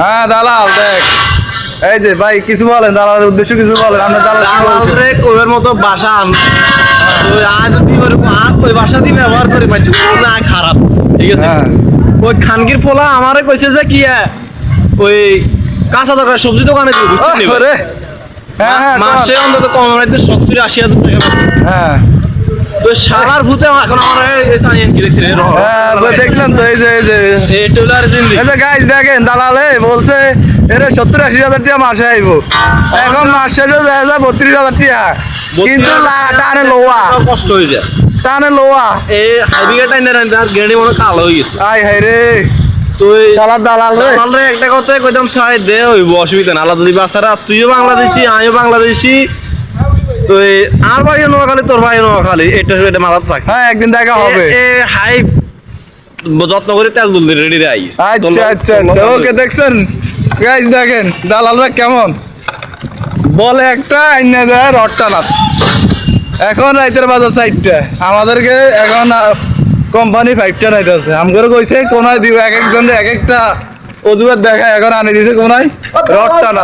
হ্যাঁ দালাল দেখ, এই যে ভাই কিছু বলেন, দালালের উদ্দেশ্য কিছু বলেন। আমরা দালাল রে কোয়ের মতো বাসা আন ওই আজ ওই বাসা দিয়ে ব্যবহার করে পাচ্ছি না খারাপ, ঠিক আছে। ওই খানগির পোলা আমারে কইছে যে কি ওই কাঁচা দোকান সবজি দোকানে দিবে বুঝছিস নি? মাসে অন্তত কম রাইতে 70-80 হাজার টাকা। হ্যাঁ তো শালার ভূতে এখন আমার এই সাইন কি লিখছে দেখলেন তো, এই যে এই টুলার জিন্দি এই যে গাইস দেখেন, দালালে বলছে এরে 70-80 হাজার টাকা মাসে আইবো, এখন মাসে 32,000 টাকা, কিন্তু টানে লোয়া, কষ্ট হয়ে যায় টানে লোয়া। এই হাইবিগা টাইনে আর গেড়ি মনে কালো হয়ে গেছে। আই হাই রে, তুই শালার দালাল রে। দালাল রে একটা কথা কইতাম ছাই দে হইব, অসুবিধা না। আলাদা দিবা সারা, তুইও বাংলাদেশি আমিও বাংলাদেশি, তুই আর ভাই নোয়াখালী তোর ভাই নোয়াখালী, এটা মাথাত থাক। হ্যাঁ একদিন দেখা হবে। হাই যত্ন করে তেল দুল রেডি রে আই। আচ্ছা আচ্ছা আচ্ছা, ওকে। দেখছেন গাইস, দেখেন দালালরা কেমন বলে, একটা আইনা দেয় রডটা না। এখন রাইতের বাজার 4টা, আমাদেরকে এখন কোম্পানি 5টা রাইতে আছে। আমগরে কইছে কোনায় দিব, এক একজন এক একটা অজুহাত দেখায়, এখন আনি দিছে কোনায় রডটা না।